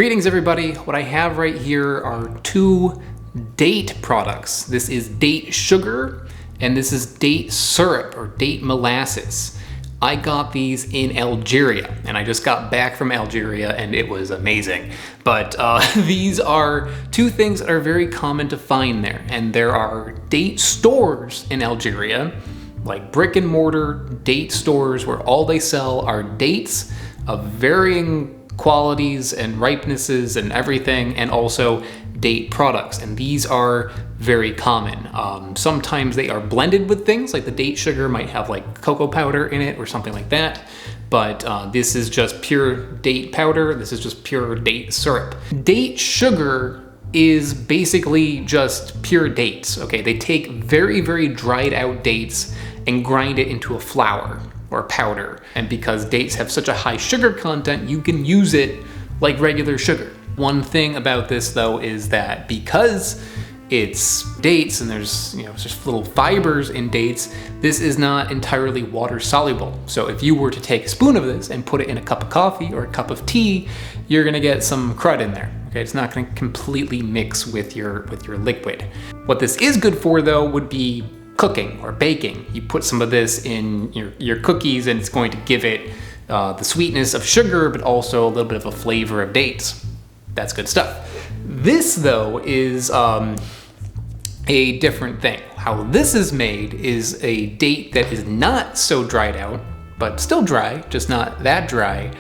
Greetings everybody. What I have right here are two date products. This is date sugar and this is date syrup or date molasses. I got these in Algeria and I just got back from Algeria and it was amazing. But these are two things that are very common to find there, and there are date stores in Algeria, like brick and mortar date stores where all they sell are dates of varying qualities and ripenesses and everything, and also date products, and these are very common. Sometimes they are blended with things, like the date sugar might have like cocoa powder in it or something like that, but this is just pure date powder. This is just pure date syrup. Date sugar is basically just pure dates, okay? They take very, very dried out dates and grind it into a flour or powder. And because dates have such a high sugar content, you can use it like regular sugar. One thing about this though is that because it's dates and there's just little fibers in dates, this is not entirely water soluble. So if you were to take a spoon of this and put it in a cup of coffee or a cup of tea, you're gonna get some crud in there. Okay, it's not gonna completely mix with your liquid. What this is good for though would be cooking or baking. You put some of this in your cookies and it's going to give it the sweetness of sugar, but also a little bit of a flavor of dates. That's good stuff. This though is a different thing. How this is made is a date that is not so dried out, but still dry, just not that dry.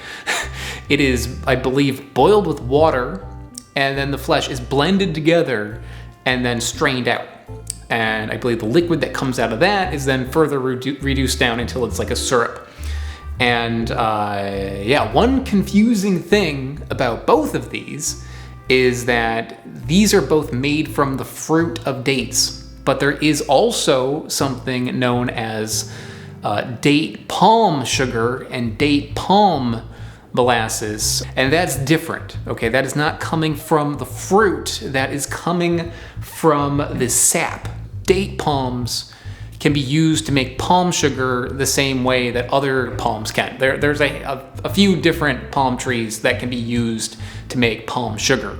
It is, I believe, boiled with water, and then the flesh is blended together and then strained out. And I believe the liquid that comes out of that is then further reduced down until it's like a syrup. And yeah, one confusing thing about both of these is that these are both made from the fruit of dates, but there is also something known as date palm sugar and date palm molasses, and that's different, okay? That is not coming from the fruit, that is coming from the sap. Date palms can be used to make palm sugar the same way that other palms can. There's a few different palm trees that can be used to make palm sugar.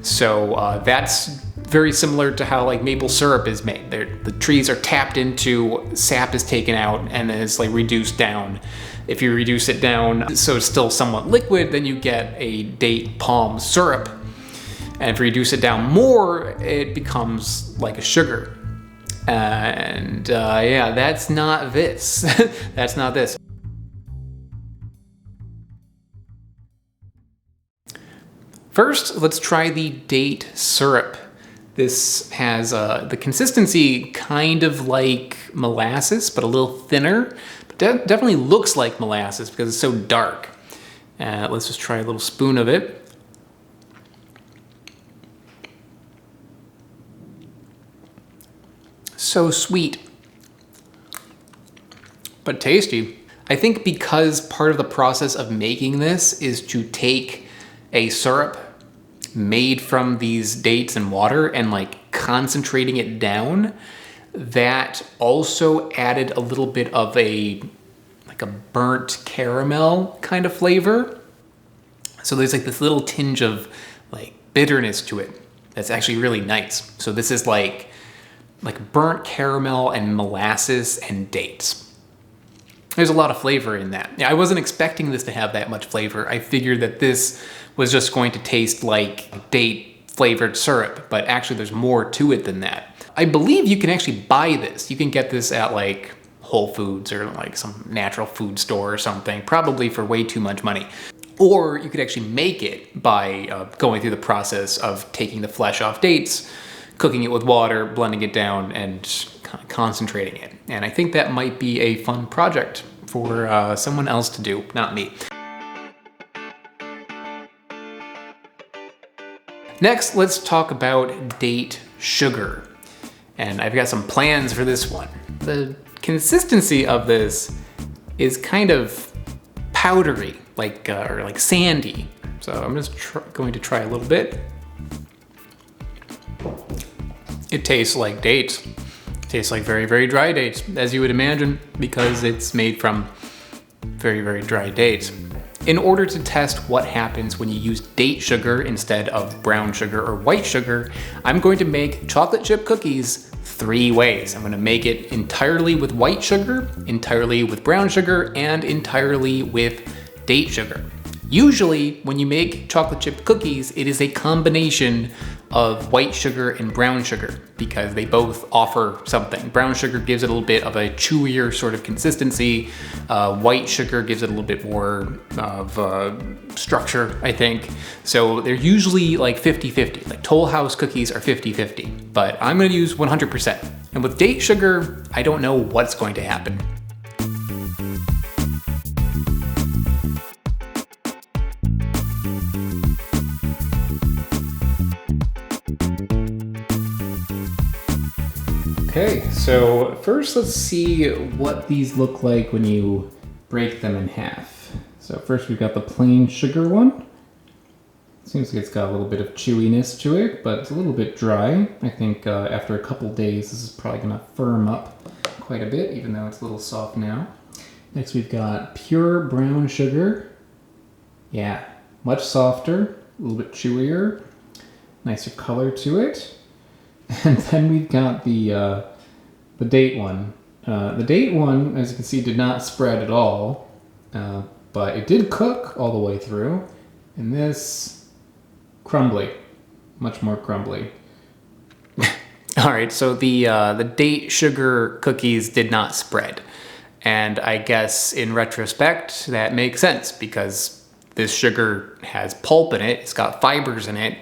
So that's very similar to how like maple syrup is made. The trees are tapped into, sap is taken out, and then it's like reduced down. If you reduce it down so it's still somewhat liquid, then you get a date palm syrup. And if you reduce it down more, it becomes like a sugar. And yeah, that's not this. That's not this. First, let's try the date syrup. This has the consistency kind of like molasses, but a little thinner. But definitely looks like molasses because it's so dark. Let's just try a little spoon of it. So sweet, but tasty. I think because part of the process of making this is to take a syrup made from these dates and water and like concentrating it down, that also added a little bit of a burnt caramel kind of flavor. So there's like this little tinge of like bitterness to it that's actually really nice. So this is like burnt caramel and molasses and dates. There's a lot of flavor in that. Yeah, I wasn't expecting this to have that much flavor. I figured that this was just going to taste like date flavored syrup, but actually there's more to it than that. I believe you can actually buy this. You can get this at like Whole Foods or like some natural food store or something, probably for way too much money. Or you could actually make it by going through the process of taking the flesh off dates, cooking it with water, blending it down, and concentrating it. And I think that might be a fun project for someone else to do, not me. Next, let's talk about date sugar. And I've got some plans for this one. The consistency of this is kind of powdery, or like sandy. So I'm just going to try a little bit. It tastes like dates. It tastes like very, very dry dates, as you would imagine, because it's made from very, very dry dates. In order to test what happens when you use date sugar instead of brown sugar or white sugar, I'm going to make chocolate chip cookies 3 ways. I'm going to make it entirely with white sugar, entirely with brown sugar, and entirely with date sugar. Usually, when you make chocolate chip cookies, it is a combination of white sugar and brown sugar because they both offer something. Brown sugar gives it a little bit of a chewier sort of consistency. White sugar gives it a little bit more of structure, I think. So they're usually like 50-50. Like Toll House cookies are 50-50, but I'm gonna use 100%. And with date sugar, I don't know what's going to happen. Okay, so first let's see what these look like when you break them in half. So first we've got the plain sugar one. Seems like it's got a little bit of chewiness to it, but it's a little bit dry. I think after a couple days this is probably gonna firm up quite a bit, even though it's a little soft now. Next we've got pure brown sugar. Yeah, much softer, a little bit chewier, nicer color to it. And then we've got the date one. The date one, as you can see, did not spread at all, but it did cook all the way through. And this, crumbly, much more crumbly. All right, so the date sugar cookies did not spread. And I guess in retrospect, that makes sense because this sugar has pulp in it, it's got fibers in it,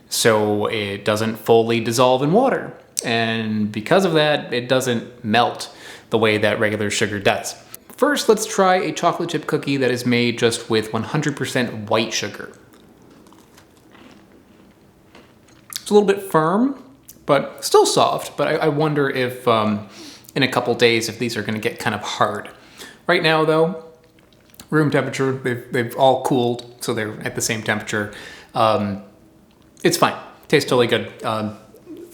so it doesn't fully dissolve in water. And because of that, it doesn't melt the way that regular sugar does. First, let's try a chocolate chip cookie that is made just with 100% white sugar. It's a little bit firm, but still soft, but I wonder if in a couple days if these are gonna get kind of hard. Right now though, room temperature, they've all cooled, so they're at the same temperature. It's fine, tastes totally good.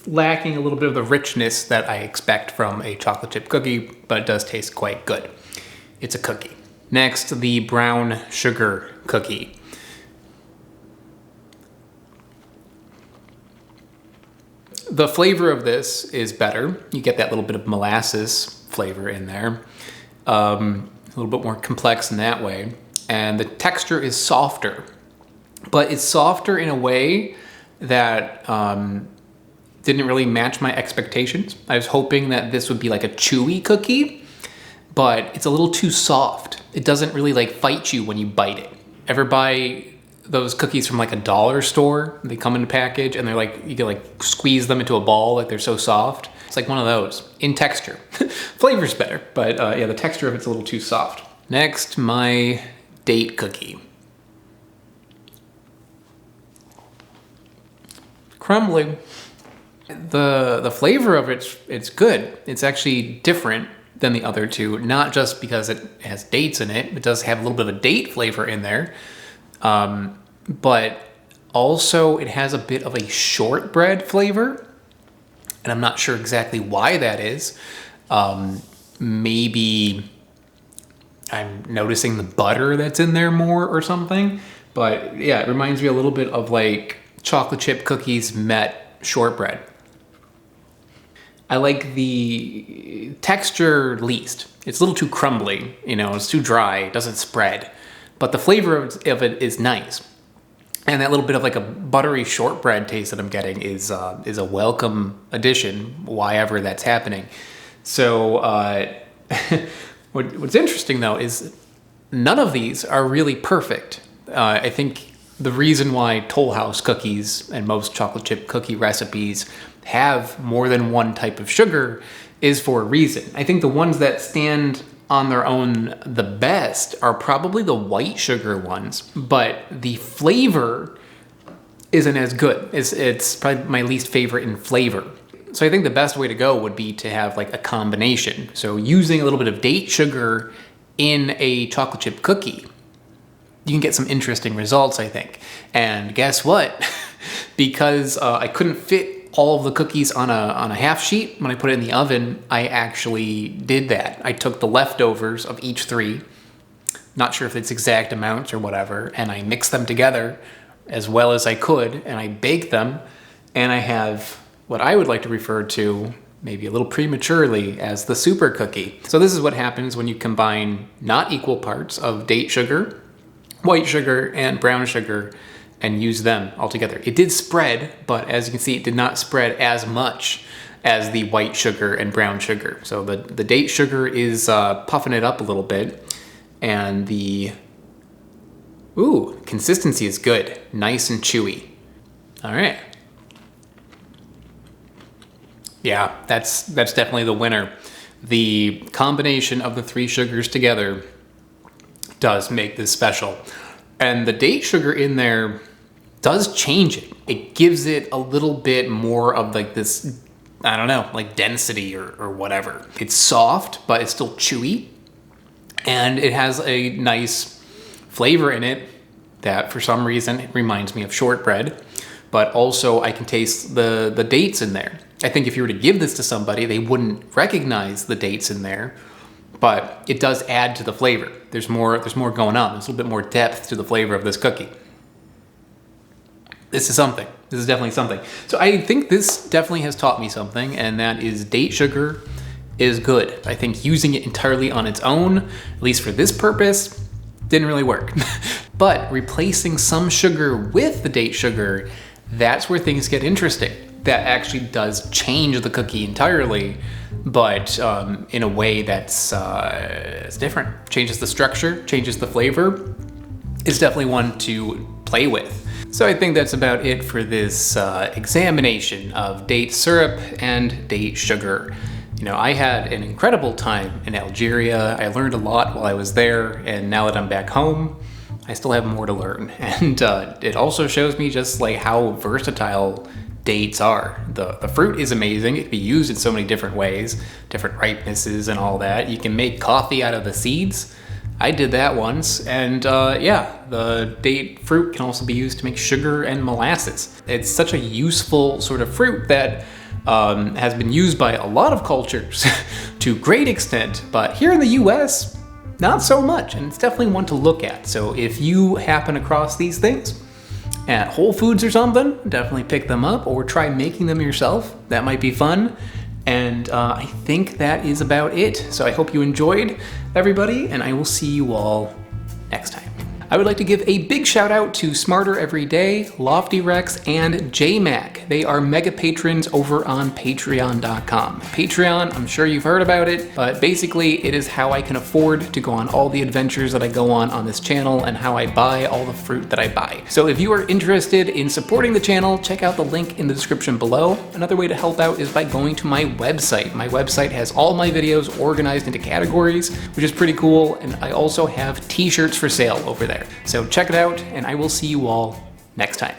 Lacking a little bit of the richness that I expect from a chocolate chip cookie, but it does taste quite good. It's a cookie. Next, the brown sugar cookie. The flavor of this is better. You get that little bit of molasses flavor in there. A little bit more complex in that way. And the texture is softer, but it's softer in a way that didn't really match my expectations. I was hoping that this would be like a chewy cookie, but it's a little too soft. It doesn't really like fight you when you bite it. Ever buy those cookies from like a dollar store? They come in a package and they're like, you can like squeeze them into a ball, like they're so soft. It's like one of those in texture. Flavor's better, but yeah, the texture of it's a little too soft. Next, my date cookie. Crumbly. The flavor of it's good. It's actually different than the other two, not just because it has dates in it. It does have a little bit of a date flavor in there, but also it has a bit of a shortbread flavor, and I'm not sure exactly why that is. Maybe I'm noticing the butter that's in there more or something, but yeah, it reminds me a little bit of like chocolate chip cookies met shortbread. I like the texture least. It's a little too crumbly, you know, it's too dry, it doesn't spread. But the flavor of it is nice. And that little bit of like a buttery shortbread taste that I'm getting is a welcome addition, why ever that's happening. So what's interesting though is none of these are really perfect. I think the reason why Toll House cookies and most chocolate chip cookie recipes have more than one type of sugar is for a reason. I think the ones that stand on their own the best are probably the white sugar ones, but the flavor isn't as good. It's probably my least favorite in flavor. So I think the best way to go would be to have like a combination. So using a little bit of date sugar in a chocolate chip cookie, you can get some interesting results, I think. And guess what? Because I couldn't fit all of the cookies on a half sheet when I put it in the oven, I actually did that. I took the leftovers of each 3, not sure if it's exact amounts or whatever, and I mix them together as well as I could, and I bake them, and I have what I would like to refer to, maybe a little prematurely, as the super cookie. So this is what happens when you combine not equal parts of date sugar, white sugar, and brown sugar, and use them all together. It did spread, but as you can see, it did not spread as much as the white sugar and brown sugar. So the date sugar is puffing it up a little bit, and the consistency is good, nice and chewy. All right. Yeah, that's definitely the winner. The combination of the 3 sugars together does make this special. And the date sugar in there does change it. It gives it a little bit more of like this, I don't know, like density or whatever. It's soft, but it's still chewy. And it has a nice flavor in it that for some reason it reminds me of shortbread. But also I can taste the dates in there. I think if you were to give this to somebody, they wouldn't recognize the dates in there, but it does add to the flavor. There's more going on. There's a little bit more depth to the flavor of this cookie. This is something. This is definitely something. So I think this definitely has taught me something, and that is date sugar is good. I think using it entirely on its own, at least for this purpose, didn't really work. But replacing some sugar with the date sugar, that's where things get interesting. That actually does change the cookie entirely, but in a way that's it's different. Changes the structure, changes the flavor. It's definitely one to play with. So I think that's about it for this examination of date syrup and date sugar. You know, I had an incredible time in Algeria. I learned a lot while I was there, and now that I'm back home, I still have more to learn. And it also shows me just like how versatile dates are. The fruit is amazing. It can be used in so many different ways, different ripenesses and all that. You can make coffee out of the seeds. I did that once, and yeah, the date fruit can also be used to make sugar and molasses. It's such a useful sort of fruit that has been used by a lot of cultures to great extent, but here in the US, not so much, and it's definitely one to look at. So if you happen across these things at Whole Foods or something, definitely pick them up or try making them yourself. That might be fun. And I think that is about it. So I hope you enjoyed, everybody, and I will see you all next time. I would like to give a big shout out to Smarter Every Day, Loftyrex, and JMac. They are mega patrons over on patreon.com. Patreon, I'm sure you've heard about it, but basically it is how I can afford to go on all the adventures that I go on this channel and how I buy all the fruit that I buy. So if you are interested in supporting the channel, check out the link in the description below. Another way to help out is by going to my website. My website has all my videos organized into categories, which is pretty cool, and I also have t-shirts for sale over there. So check it out, and I will see you all next time.